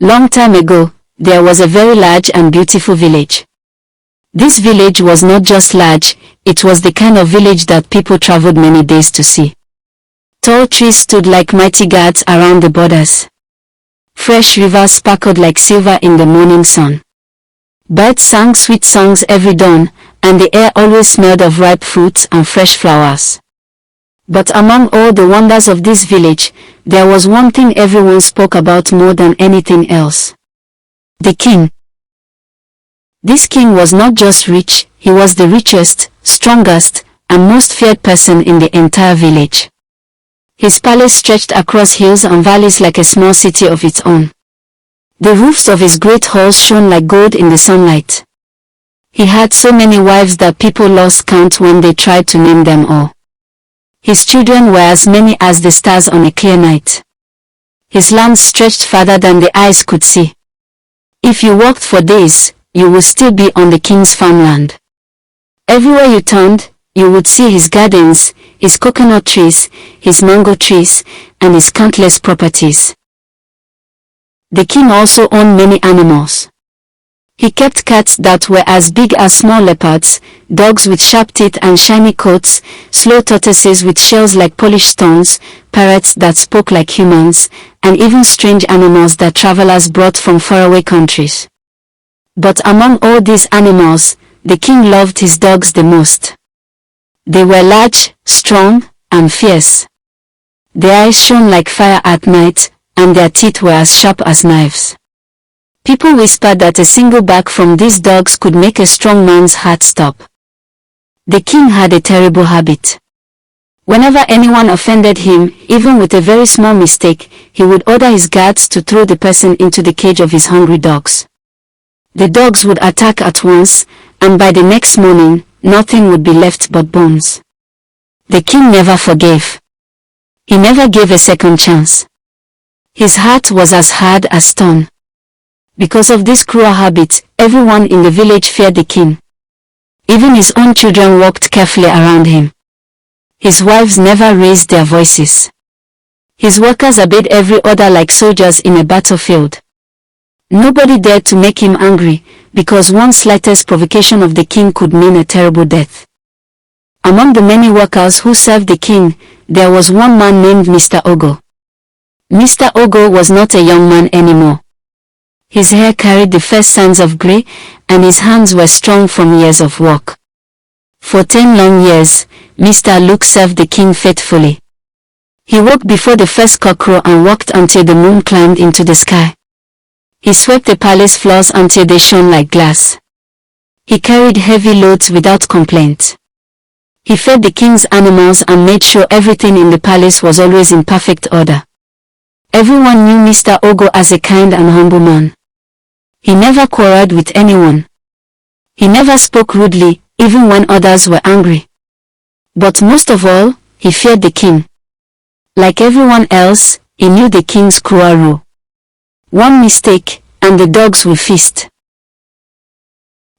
Long time ago, there was a very large and beautiful village. This village was not just large, it was the kind of village that people traveled many days to see. Tall trees stood like mighty guards around the borders. Fresh rivers sparkled like silver in the morning sun. Birds sang sweet songs every dawn, and the air always smelled of ripe fruits and fresh flowers. But among all the wonders of this village, there was one thing everyone spoke about more than anything else. The king. This king was not just rich, he was the richest, strongest, and most feared person in the entire village. His palace stretched across hills and valleys like a small city of its own. The roofs of his great halls shone like gold in the sunlight. He had so many wives that people lost count when they tried to name them all. His children were as many as the stars on a clear night. His lands stretched farther than the eyes could see. If you walked for days, you would still be on the king's farmland. Everywhere you turned, you would see his gardens, his coconut trees, his mango trees, and his countless properties. The king also owned many animals. He kept cats that were as big as small leopards, dogs with sharp teeth and shiny coats, slow tortoises with shells like polished stones, parrots that spoke like humans, and even strange animals that travelers brought from faraway countries. But among all these animals, the king loved his dogs the most. They were large, strong, and fierce. Their eyes shone like fire at night, and their teeth were as sharp as knives. People whispered that a single bark from these dogs could make a strong man's heart stop. The king had a terrible habit. Whenever anyone offended him, even with a very small mistake, he would order his guards to throw the person into the cage of his hungry dogs. The dogs would attack at once, and by the next morning, nothing would be left but bones. The king never forgave. He never gave a second chance. His heart was as hard as stone. Because of this cruel habit, everyone in the village feared the king. Even his own children walked carefully around him. His wives never raised their voices. His workers obeyed every order like soldiers in a battlefield. Nobody dared to make him angry, because one slightest provocation of the king could mean a terrible death. Among the many workers who served the king, there was one man named Mr. Ogo. Mr. Ogo was not a young man anymore. His hair carried the first signs of grey, and his hands were strong from years of work. For 10 long years, Mr. Luke served the king faithfully. He woke before the first cockcrow and worked until the moon climbed into the sky. He swept the palace floors until they shone like glass. He carried heavy loads without complaint. He fed the king's animals and made sure everything in the palace was always in perfect order. Everyone knew Mr. Ogo as a kind and humble man. He never quarreled with anyone. He never spoke rudely, even when others were angry. But most of all, he feared the king. Like everyone else, he knew the king's cruel rule. One mistake, and the dogs will feast.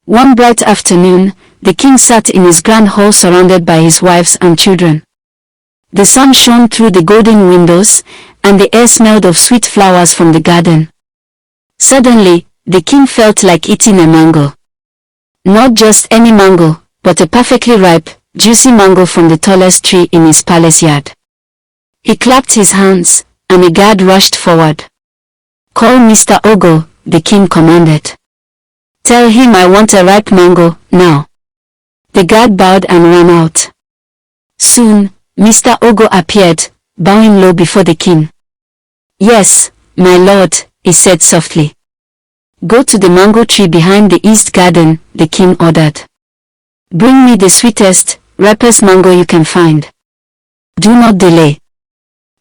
One bright afternoon, the king sat in his grand hall surrounded by his wives and children. The sun shone through the golden windows, and the air smelled of sweet flowers from the garden. Suddenly, the king felt like eating a mango. Not just any mango, but a perfectly ripe, juicy mango from the tallest tree in his palace yard. He clapped his hands, and a guard rushed forward. "Call Mr. Ogo," the king commanded. "Tell him I want a ripe mango, now." The guard bowed and ran out. Soon, Mr. Ogo appeared, bowing low before the king. "Yes, my lord," he said softly. "Go to the mango tree behind the east garden," the king ordered. "Bring me the sweetest, ripest mango you can find. Do not delay."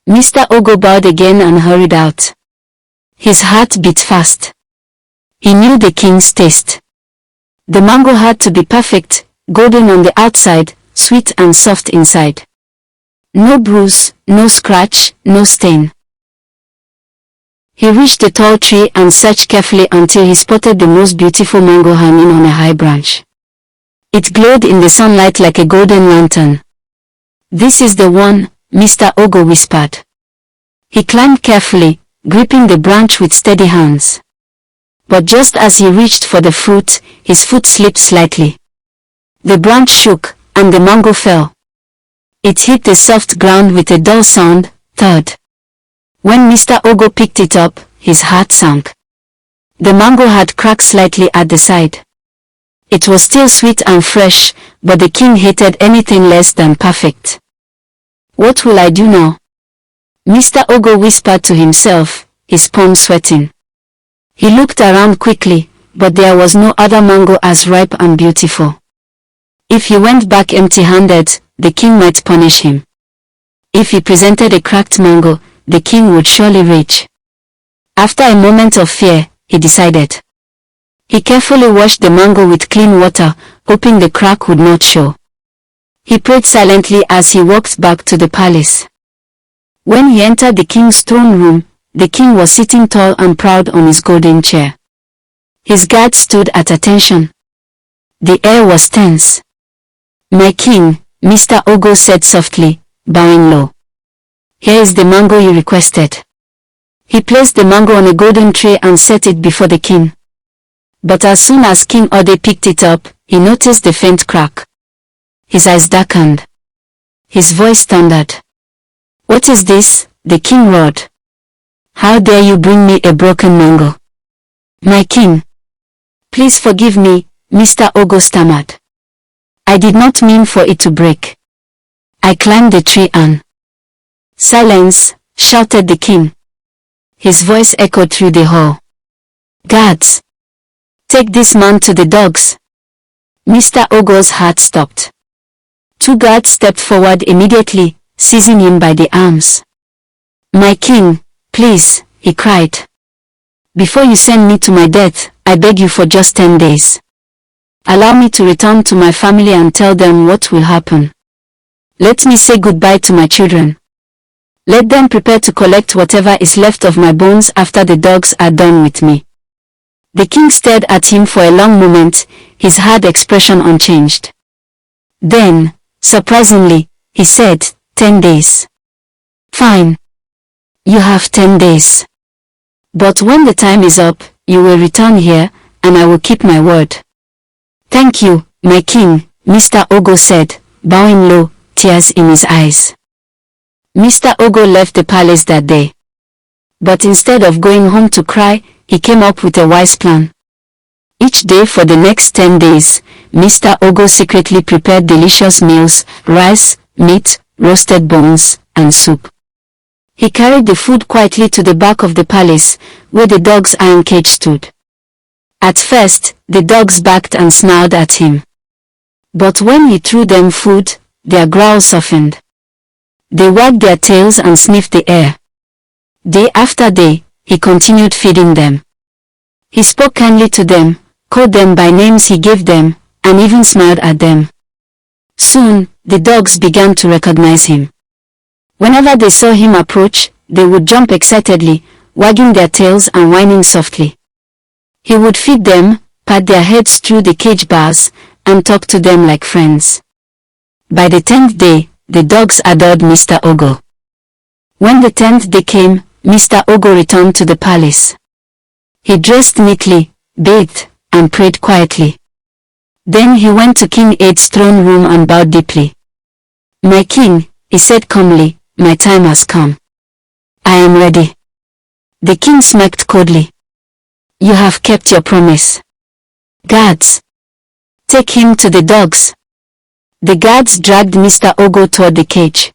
Mr. Ogo bowed again and hurried out. His heart beat fast. He knew the king's taste. The mango had to be perfect, golden on the outside, sweet and soft inside. No bruise, no scratch, no stain. He reached the tall tree and searched carefully until he spotted the most beautiful mango hanging on a high branch. It glowed in the sunlight like a golden lantern. "This is the one," Mr. Ogo whispered. He climbed carefully, gripping the branch with steady hands. But just as he reached for the fruit, his foot slipped slightly. The branch shook, and the mango fell. It hit the soft ground with a dull sound, thud. When Mr. Ogo picked it up, his heart sank. The mango had cracked slightly at the side. It was still sweet and fresh, but the king hated anything less than perfect. What will I do now? Mr. Ogo whispered to himself, his palms sweating. He looked around quickly, but there was no other mango as ripe and beautiful. If he went back empty-handed, the king might punish him. If he presented a cracked mango, the king would surely rage. After a moment of fear, he decided. He carefully washed the mango with clean water, hoping the crack would not show. He prayed silently as he walked back to the palace. When he entered the king's throne room, the king was sitting tall and proud on his golden chair. His guards stood at attention. The air was tense. "My king," Mr. Ogo said softly, bowing low. "Here is the mango you requested." He placed the mango on a golden tray and set it before the king. But as soon as King Ode picked it up, he noticed the faint crack. His eyes darkened. His voice thundered. "What is this?" the king roared. "How dare you bring me a broken mango?" "My king." "Please forgive me," Mr. Ogo stammered. "I did not mean for it to break. I climbed the tree and—" "Silence," shouted the king. His voice echoed through the hall. "Guards! Take this man to the dogs." Mr. Ogo's heart stopped. Two guards stepped forward immediately, seizing him by the arms. "My king, please," he cried. "Before you send me to my death, I beg you for just 10 days. Allow me to return to my family and tell them what will happen. Let me say goodbye to my children. Let them prepare to collect whatever is left of my bones after the dogs are done with me." The king stared at him for a long moment, his hard expression unchanged. Then, surprisingly, he said, 10 days. "Fine. You have 10 days. But when the time is up, you will return here, and I will keep my word." "Thank you, my king," Mr. Ogo said, bowing low, tears in his eyes. Mr. Ogo left the palace that day. But instead of going home to cry, he came up with a wise plan. Each day for the next 10 days, Mr. Ogo secretly prepared delicious meals, rice, meat, roasted bones, and soup. He carried the food quietly to the back of the palace, where the dog's iron cage stood. At first, the dogs barked and snarled at him. But when he threw them food, their growls softened. They wagged their tails and sniffed the air. Day after day, he continued feeding them. He spoke kindly to them, called them by names he gave them, and even smiled at them. Soon, the dogs began to recognize him. Whenever they saw him approach, they would jump excitedly, wagging their tails and whining softly. He would feed them, pat their heads through the cage bars, and talk to them like friends. By the 10th day, the dogs adored Mr. Ogo. When the 10th day came, Mr. Ogo returned to the palace. He dressed neatly, bathed, and prayed quietly. Then he went to King Ade's throne room and bowed deeply. "My king," he said calmly, "my time has come. I am ready." The king smirked coldly. "You have kept your promise. Guards, take him to the dogs." The guards dragged Mr. Ogo toward the cage.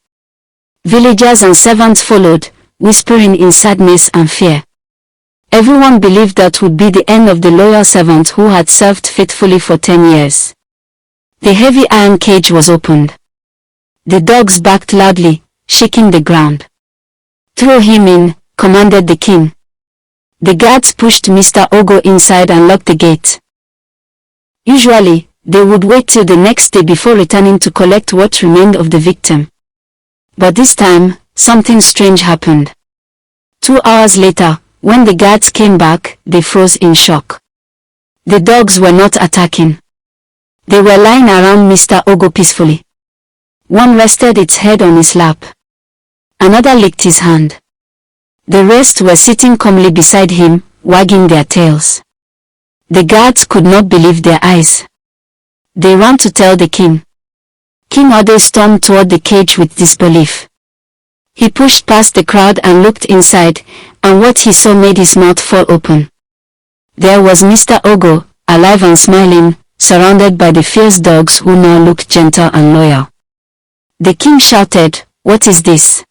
Villagers and servants followed, whispering in sadness and fear. Everyone believed that would be the end of the loyal servant who had served faithfully for 10 years. The heavy iron cage was opened. The dogs barked loudly, shaking the ground. "Throw him in," commanded the king. The guards pushed Mr. Ogo inside and locked the gate. Usually, they would wait till the next day before returning to collect what remained of the victim. But this time, something strange happened. 2 hours later, when the guards came back, they froze in shock. The dogs were not attacking. They were lying around Mr. Ogo peacefully. One rested its head on his lap. Another licked his hand. The rest were sitting calmly beside him, wagging their tails. The guards could not believe their eyes. They ran to tell the king. King Ode stormed toward the cage with disbelief. He pushed past the crowd and looked inside, and what he saw made his mouth fall open. There was Mr. Ogo, alive and smiling, surrounded by the fierce dogs who now looked gentle and loyal. The king shouted, "What is this?"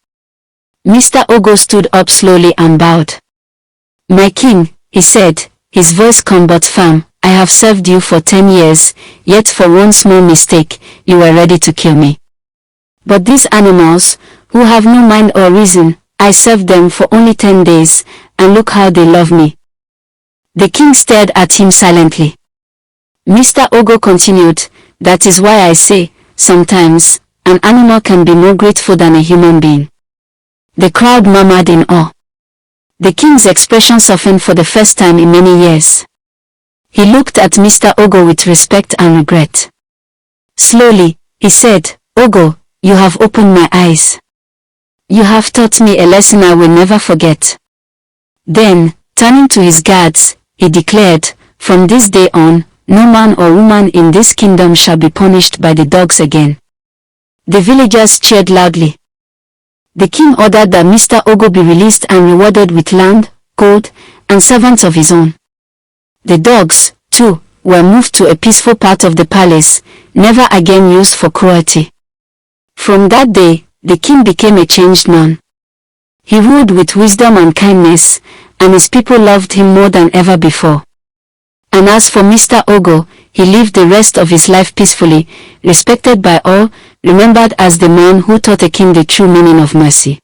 Mr. Ogo stood up slowly and bowed. "My king," he said, his voice calm but firm, "I have served you for 10 years, yet for one small mistake, you were ready to kill me. But these animals, who have no mind or reason, I served them for only 10 days, and look how they love me." The king stared at him silently. Mr. Ogo continued, "That is why I say, sometimes, an animal can be more grateful than a human being." The crowd murmured in awe. The king's expression softened for the first time in many years. He looked at Mr. Ogo with respect and regret. Slowly, he said, "Ogo, you have opened my eyes. You have taught me a lesson I will never forget." Then, turning to his guards, he declared, "From this day on, no man or woman in this kingdom shall be punished by the dogs again." The villagers cheered loudly. The king ordered that Mr. Ogo be released and rewarded with land, gold, and servants of his own. The dogs, too, were moved to a peaceful part of the palace, never again used for cruelty. From that day, the king became a changed man. He ruled with wisdom and kindness, and his people loved him more than ever before. And as for Mr. Ogo, he lived the rest of his life peacefully, respected by all, remembered as the man who taught a king the true meaning of mercy.